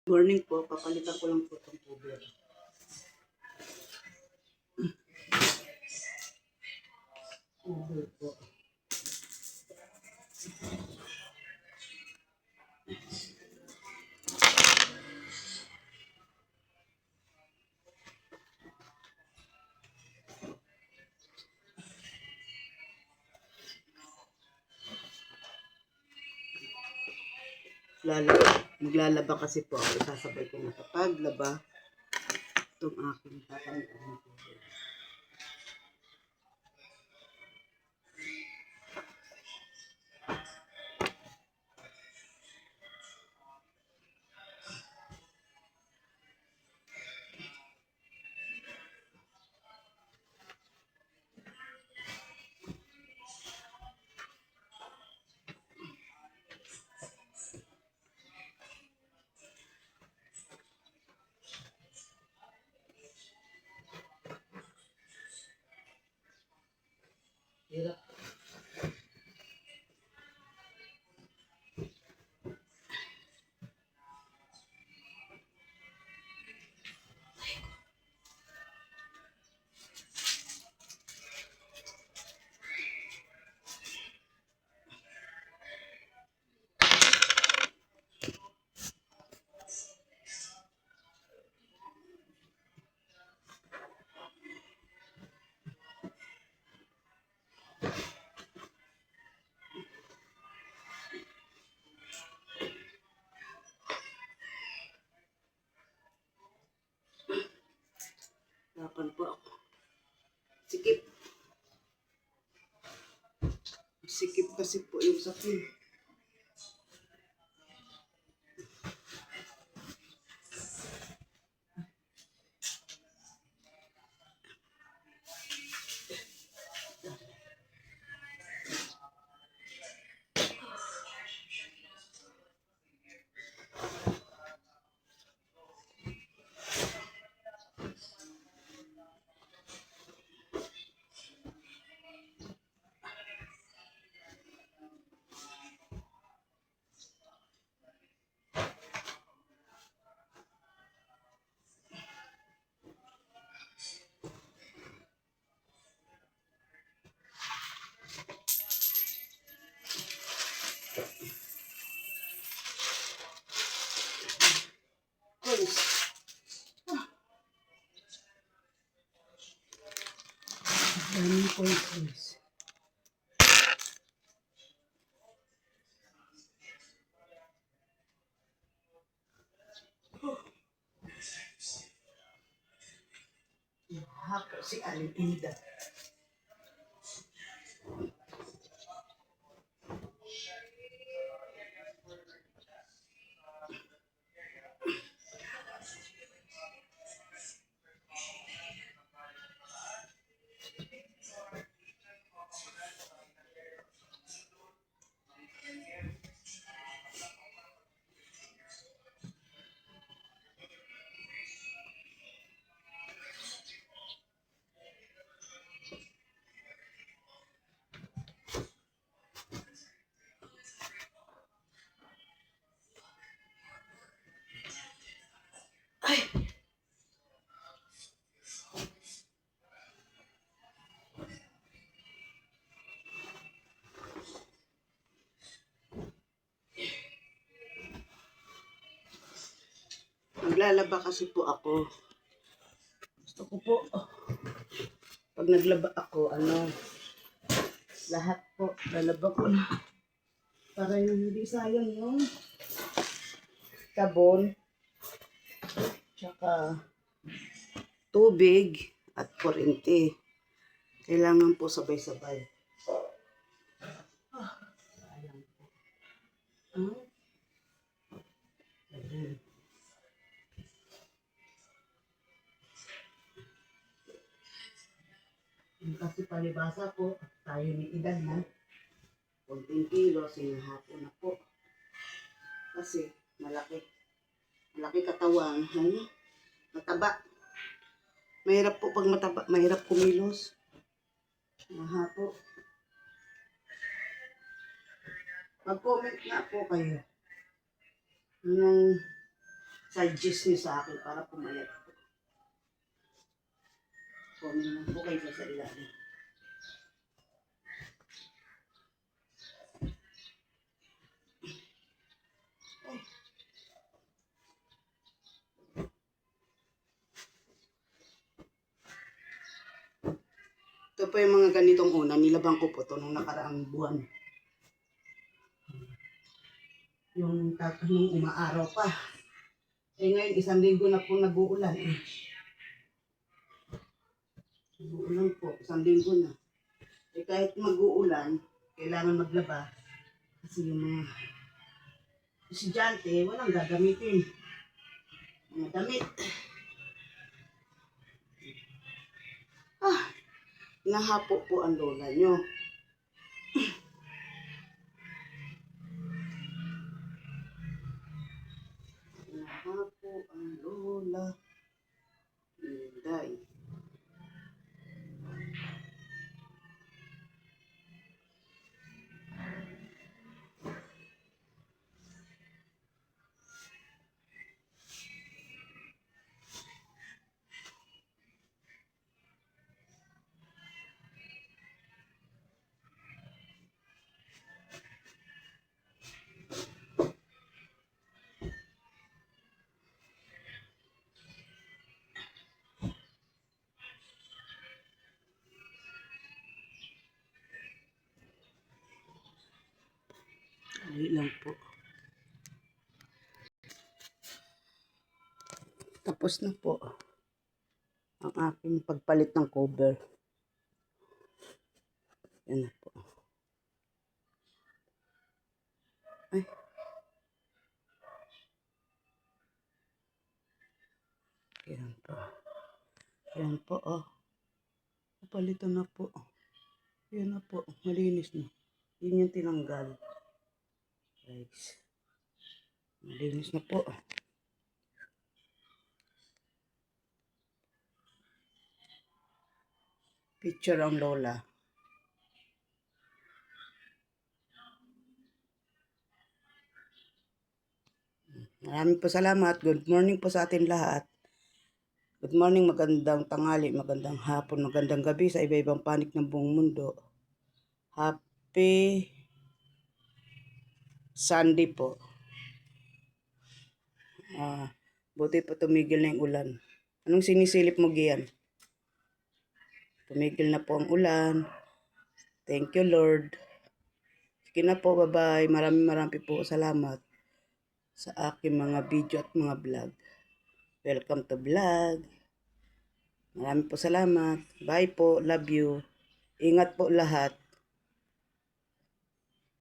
Morning po, papalitan ko lang po itong tubig. Tubig po. Maglalaba kasi po ako. Sasabay ko na sa paglaba itong aking papalitan ng tubig. Hirap. Lapan po ako. Sikip. Sikip kasi po yung sakin. Polis. Daming polis. Hako si Alinda. Ay! Maglalaba kasi po ako. Gusto ko po, pag naglaba ako, lahat po, lalaba ko na. Para hindi sayang yung sabon, tsaka tubig at kuryente. Kailangan po sabay-sabay. Sayang po. Ayan. Kasi palibasa po, tayo ni edad na, 10 kilos, yung hapon na po. Kasi malaki katawan, mataba. Mahirap po pag mataba, mahirap kumilos. Maha po. Mag-comment nga po kayo. Anong suggest niyo sa akin para pumayat po. Comment lang po kayo sa ilalim. Ito po yung mga ganitong una, nilabang ko po ito nung nakaraang buwan. Yung nung umaaraw pa. Eh ngayon, 1 linggo na po nag-uulan. Nag-uulan po, 1 linggo na. Eh kahit mag-uulan, kailangan maglaba. Kasi yung mga estudyante, walang gagamitin. Mga damit. Nahapo po ang lola nyo. Nahapo ang lola. Inday. Ay lang po. Tapos na po ang aking pagpalit ng cover. Yan na po. Ay. Yan po. Yan po, oh. Napalitan na po. Yan na po. Malinis na. Yun yung tinanggal. Guys. Malinis na po. Picture ang lola. Maraming po salamat. Good morning po sa atin lahat. Good morning, magandang tanghali, magandang hapon, magandang gabi sa iba-ibang panig ng buong mundo. Happy Sunday po. Buti po tumigil na yung ulan. Anong sinisilip mo, Gian? Tumigil na po ang ulan. Thank you, Lord. Sige na po, bye-bye. Maraming po salamat sa aking mga video at mga vlog. Welcome to vlog. Maraming po salamat. Bye po. Love you. Ingat po lahat.